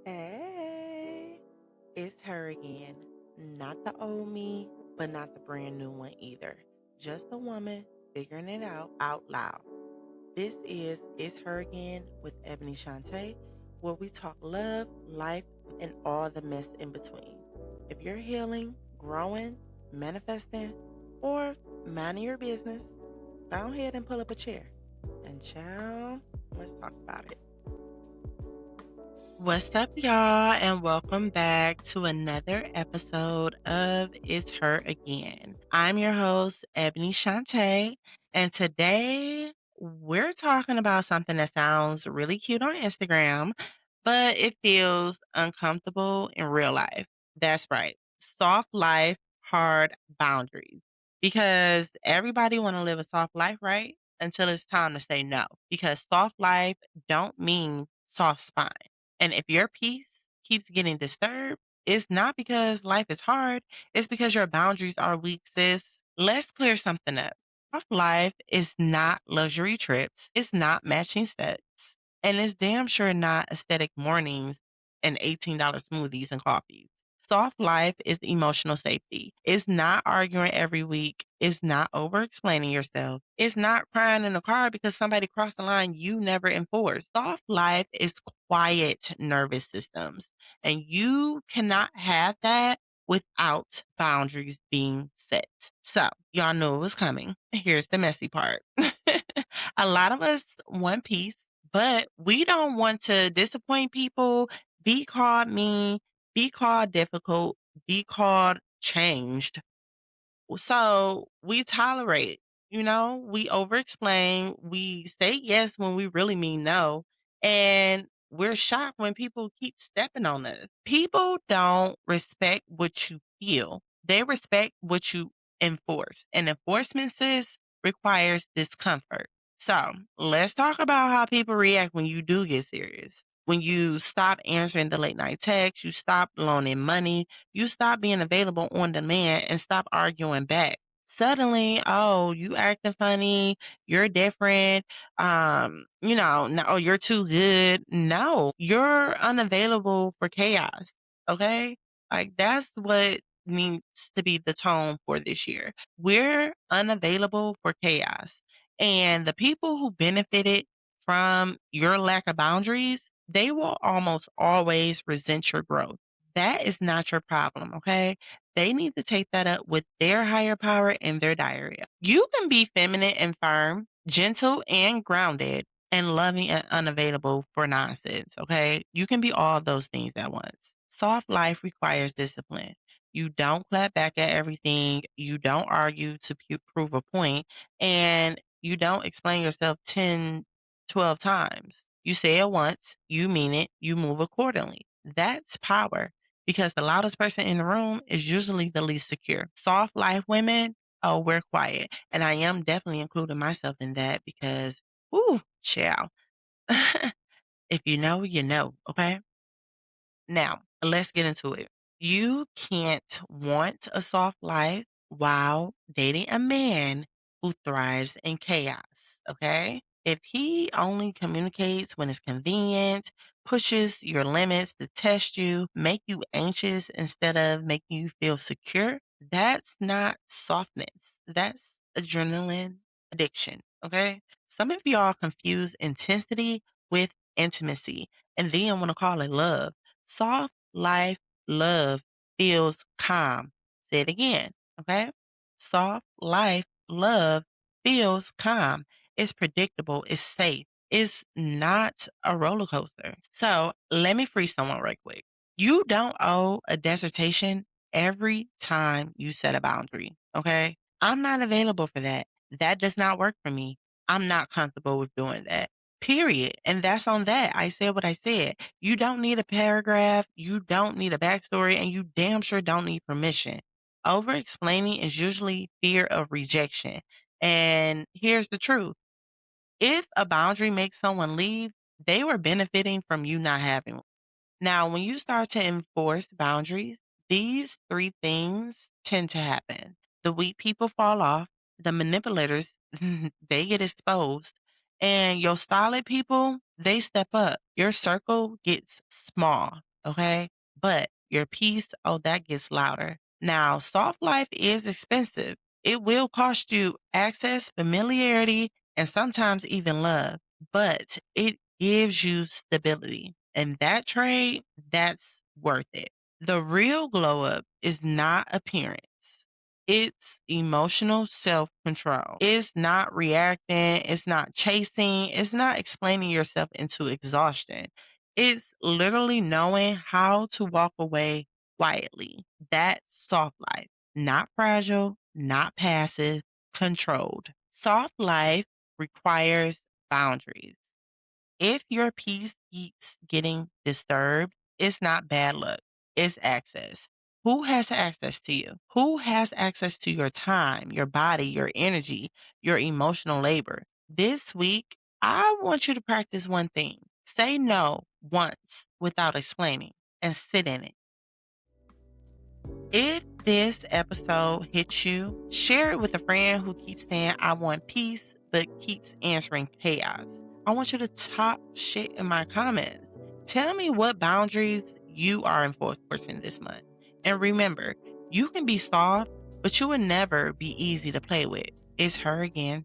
Hey, it's her again. Not the old me, but not the brand new one either. Just a woman figuring it out loud. This is It's Her Again with Ebony Shantae, where we talk love, life, and all the mess in between. If you're healing, growing, manifesting, or minding your business, go ahead and pull up a chair. And child, let's talk about it. What's up, y'all, and welcome back to another episode of It's Her Again. I'm your host, Ebony Shantae, and today we're talking about something that sounds really cute on Instagram, but it feels uncomfortable in real life. That's right. Soft life, hard boundaries. Because everybody want to live a soft life, right? Until it's time to say no. Because soft life don't mean soft spine. And if your peace keeps getting disturbed, it's not because life is hard, it's because your boundaries are weak, sis. Let's clear something up. Soft life is not luxury trips, it's not matching sets, and it's damn sure not aesthetic mornings and $18 smoothies and coffees. Soft life is emotional safety. It's not arguing every week. It's not over explaining yourself. It's not crying in the car because somebody crossed the line you never enforced. Soft life is quiet nervous systems. And you cannot have that without boundaries being set. So, y'all knew it was coming. Here's the messy part. A lot of us want peace, but we don't want to disappoint people, be called mean, be called difficult, be called changed. So we tolerate, we over explain, we say yes when we really mean no. And we're shocked when people keep stepping on us. People don't respect what you feel, they respect what you enforce. And enforcement, sis, requires discomfort. So let's talk about how people react when you do get serious. When you stop answering the late night texts, you stop loaning money, you stop being available on demand and stop arguing back. Suddenly, oh, you acting funny, you're different, no, oh, you're too good. No, you're unavailable for chaos. Okay. Like that's what needs to be the tone for this year. We're unavailable for chaos. And the people who benefited from your lack of boundaries, they will almost always resent your growth. That is not your problem, okay? They need to take that up with their higher power in their diary. You can be feminine and firm, gentle and grounded, and loving and unavailable for nonsense, okay? You can be all those things at once. Soft life requires discipline. You don't clap back at everything, you don't argue to prove a point, and you don't explain yourself 10, 12 times. You say it once, you mean it, you move accordingly. That's power because the loudest person in the room is usually the least secure. Soft life women, oh, we're quiet. And I am definitely including myself in that because, ooh, child. If you know, you know, okay? Now, let's get into it. You can't want a soft life while dating a man who thrives in chaos, okay? If he only communicates when it's convenient, pushes your limits to test you, make you anxious instead of making you feel secure, that's not softness. That's adrenaline addiction, okay? Some of y'all confuse intensity with intimacy and then want to call it love. Soft life love feels calm. Say it again, okay? Soft life love feels calm. It's predictable. It's safe. It's not a roller coaster. So let me free someone right quick. You don't owe a dissertation every time you set a boundary, okay? I'm not available for that. That does not work for me. I'm not comfortable with doing that. Period. And that's on that. I said what I said. You don't need a paragraph, you don't need a backstory, and you damn sure don't need permission. Over explaining is usually fear of rejection. And here's the truth, if a boundary makes someone leave, they were benefiting from you not having one. Now, when you start to enforce boundaries, these three things tend to happen. The weak people fall off, the manipulators, they get exposed, and your solid people, they step up. Your circle gets small. okay? But your peace, oh, that gets louder. Now, soft life is expensive. It will cost you access, familiarity, and sometimes even love, but it gives you stability. And that trade, that's worth it. The real glow up is not appearance. It's emotional self control. It's not reacting. It's not chasing. It's not explaining yourself into exhaustion. It's literally knowing how to walk away quietly. That's soft life, not fragile, not passive, controlled. Soft life requires boundaries. If your peace keeps getting disturbed, it's not bad luck, it's access. Who has access to you? Who has access to your time, your body, your energy, your emotional labor? This week, I want you to practice one thing: say no once without explaining and sit in it. If this episode hits you, share it with a friend who keeps saying, I want peace, but keeps answering chaos. I want you to top shit in my comments. Tell me what boundaries you are enforcing this month. And remember, you can be soft, but you will never be easy to play with. It's her again.